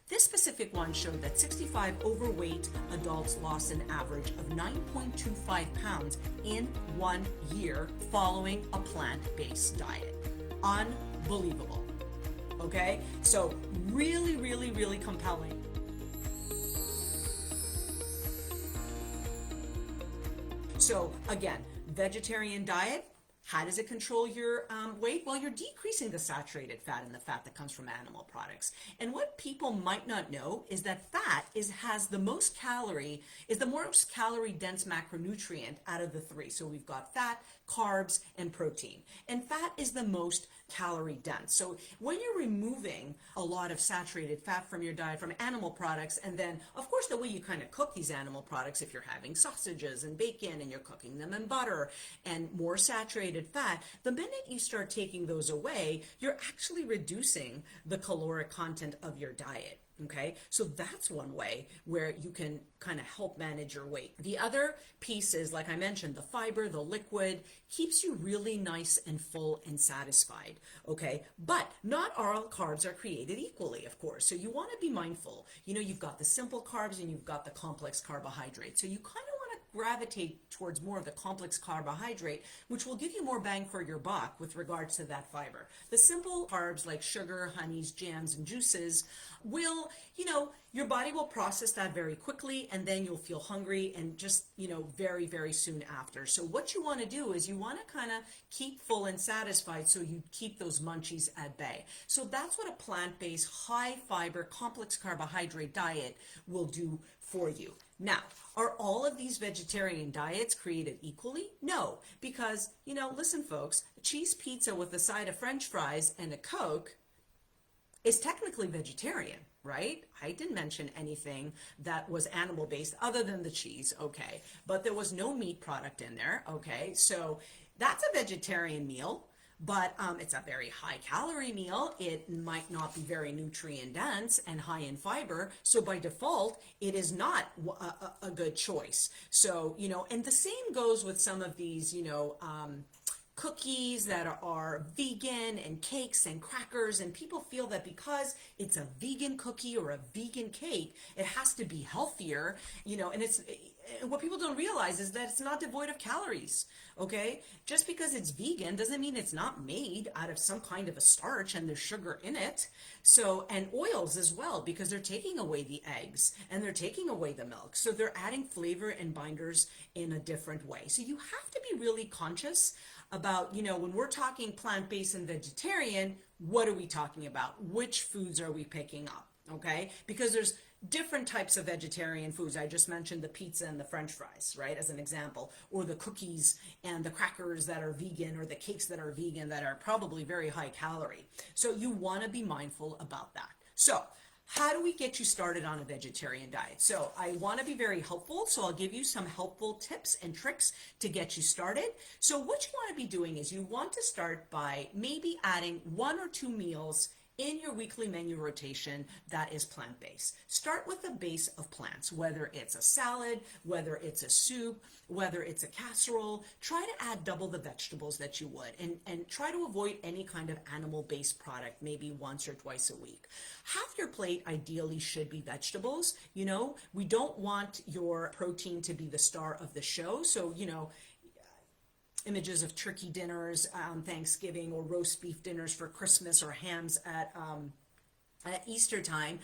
This specific one showed that 65 overweight adults lost an average of 9.25 pounds in 1 year following a plant-based diet. Unbelievable. Okay? So really, really, really compelling. So again, vegetarian diet, how does it control your weight? Well, you're decreasing the saturated fat and the fat that comes from animal products. And what people might not know is that fat has the most calorie, is the most calorie dense macronutrient out of the three. So we've got fat, carbs, and protein. And fat is the most calorie dense. So when you're removing a lot of saturated fat from your diet from animal products, and then of course the way you kind of cook these animal products, if you're having sausages and bacon and you're cooking them in butter and more saturated fat, the minute you start taking those away, you're actually reducing the caloric content of your diet. Okay, so that's one way where you can kind of help manage your weight. The other piece is, like I mentioned, the fiber, the liquid, keeps you really nice and full and satisfied. Okay, but not all carbs are created equally, of course. So you want to be mindful. You know, you've got the simple carbs and you've got the complex carbohydrates. So you kind of want to gravitate towards more of the complex carbohydrate, which will give you more bang for your buck with regards to that fiber. The simple carbs like sugar, honeys, jams, and juices will, your body will process that very quickly, and then you'll feel hungry and just, very, very soon after. So what you want to do is you want to kind of keep full and satisfied so you keep those munchies at bay. So that's what a plant-based, high fiber, complex carbohydrate diet will do for you. Now, are all of these vegetarian diets created equally? No, because, listen folks, cheese pizza with a side of French fries and a Coke is technically vegetarian, right? I didn't mention anything that was animal-based other than the cheese, okay? But there was no meat product in there, okay? So that's a vegetarian meal, but it's a very high-calorie meal. It might not be very nutrient-dense and high in fiber, so by default, it is not a good choice. So, and the same goes with some of these, cookies that are vegan and cakes and crackers, and people feel that because it's a vegan cookie or a vegan cake, it has to be healthier, and it's what people don't realize is that it's not devoid of calories. Okay, just because it's vegan doesn't mean it's not made out of some kind of a starch and there's sugar in it. So, and oils as well, because they're taking away the eggs and they're taking away the milk, so they're adding flavor and binders in a different way. So you have to be really conscious about, when we're talking plant-based and vegetarian, what are we talking about? Which foods are we picking up? Okay, because there's different types of vegetarian foods. I just mentioned the pizza and the French fries, right, as an example, or the cookies and the crackers that are vegan, or the cakes that are vegan that are probably very high calorie. So you want to be mindful about that. So how do we get you started on a vegetarian diet? So I want to be very helpful, so I'll give you some helpful tips and tricks to get you started. So what you want to be doing is you want to start by maybe adding 1 or 2 meals in your weekly menu rotation that is plant-based. Start with a base of plants, whether it's a salad, whether it's a soup, whether it's a casserole. Try to add double the vegetables that you would, and try to avoid any kind of animal-based product, maybe once or twice a week. Half your plate ideally should be vegetables. We don't want your protein to be the star of the show. So, images of turkey dinners on Thanksgiving, or roast beef dinners for Christmas, or hams at Easter time,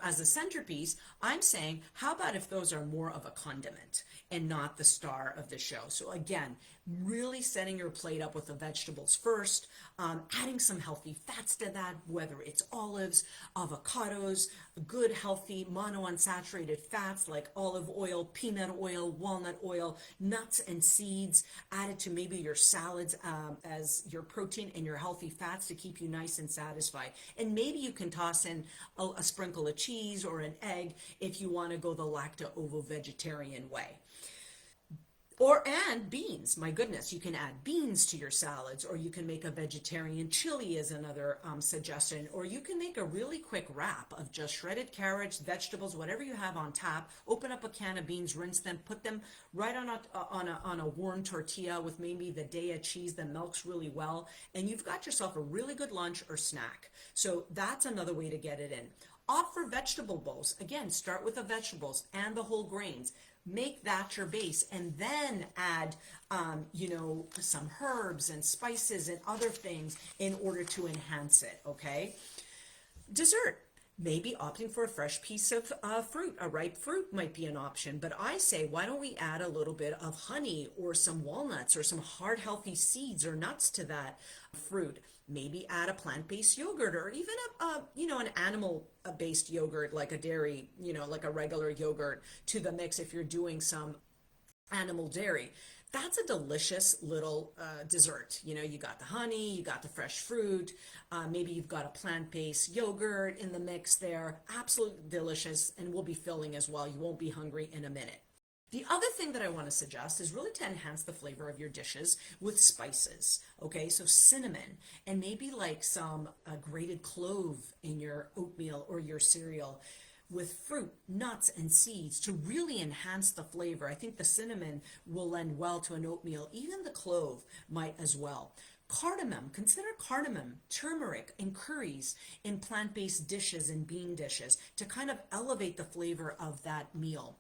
as a centerpiece. I'm saying, how about if those are more of a condiment and not the star of the show? So again, really setting your plate up with the vegetables first, adding some healthy fats to that, whether it's olives, avocados, good healthy monounsaturated fats like olive oil, peanut oil, walnut oil, nuts and seeds, added to maybe your salads as your protein and your healthy fats to keep you nice and satisfied. And maybe you can toss in a sprinkle of cheese or an egg if you want to go the lacto-ovo-vegetarian way. And beans, my goodness, you can add beans to your salads, or you can make a vegetarian chili as another suggestion, or you can make a really quick wrap of just shredded carrots, vegetables, whatever you have on tap. Open up a can of beans, rinse them, put them right on a warm tortilla with maybe the Daiya cheese that melts really well, and you've got yourself a really good lunch or snack. So that's another way to get it in. Opt for vegetable bowls. Again, start with the vegetables and the whole grains. Make that your base, and then add, some herbs and spices and other things in order to enhance it, okay? Dessert. Maybe opting for a fresh piece of fruit, a ripe fruit might be an option, but I say, why don't we add a little bit of honey or some walnuts or some hard, healthy seeds or nuts to that fruit? Maybe add a plant-based yogurt, or even an animal-based yogurt, like a dairy, like a regular yogurt, to the mix if you're doing some animal dairy. That's a delicious little dessert. You got the honey, you got the fresh fruit, maybe you've got a plant-based yogurt in the mix there. Absolutely delicious, and will be filling as well. You won't be hungry in a minute. The other thing that I want to suggest is really to enhance the flavor of your dishes with spices. Okay, so cinnamon, and maybe like some grated clove in your oatmeal or your cereal, with fruit, nuts, and seeds to really enhance the flavor. I think the cinnamon will lend well to an oatmeal. Even the clove might as well. Cardamom, consider cardamom, turmeric, and curries in plant-based dishes and bean dishes to kind of elevate the flavor of that meal.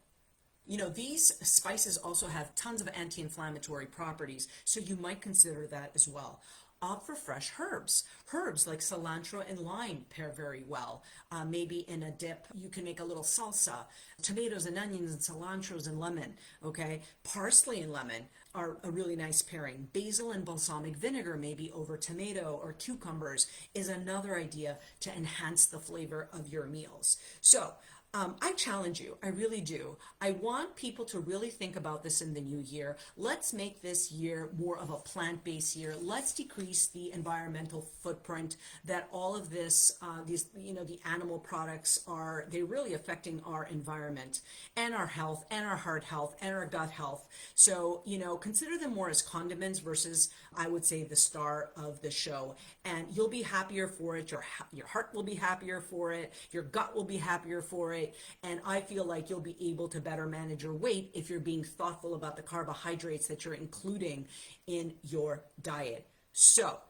These spices also have tons of anti-inflammatory properties, so you might consider that as well. Opt for fresh herbs. Herbs like cilantro and lime pair very well. Maybe in a dip, you can make a little salsa. Tomatoes and onions and cilantros and lemon, okay? Parsley and lemon are a really nice pairing. Basil and balsamic vinegar, maybe over tomato or cucumbers, is another idea to enhance the flavor of your meals. So, I challenge you, I really do. I want people to really think about this in the new year. Let's make this year more of a plant-based year. Let's decrease the environmental footprint that all of this, the animal products are, they're really affecting our environment and our health and our heart health and our gut health. So, consider them more as condiments versus, I would say, the star of the show. And you'll be happier for it. Your heart will be happier for it. Your gut will be happier for it. And I feel like you'll be able to better manage your weight if you're being thoughtful about the carbohydrates that you're including in your diet. So,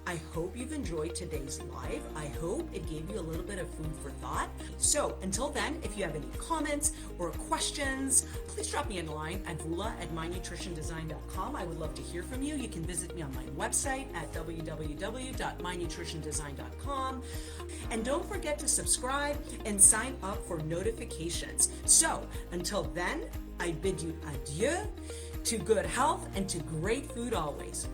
I hope you've enjoyed today's live. I hope it gave you a little bit of food for thought. So until then, if you have any comments or questions, please drop me a line at vula@mynutritiondesign.com. I would love to hear from you. You can visit me on my website at www.mynutritiondesign.com. And don't forget to subscribe and sign up for notifications. So until then, I bid you adieu to good health and to great food always.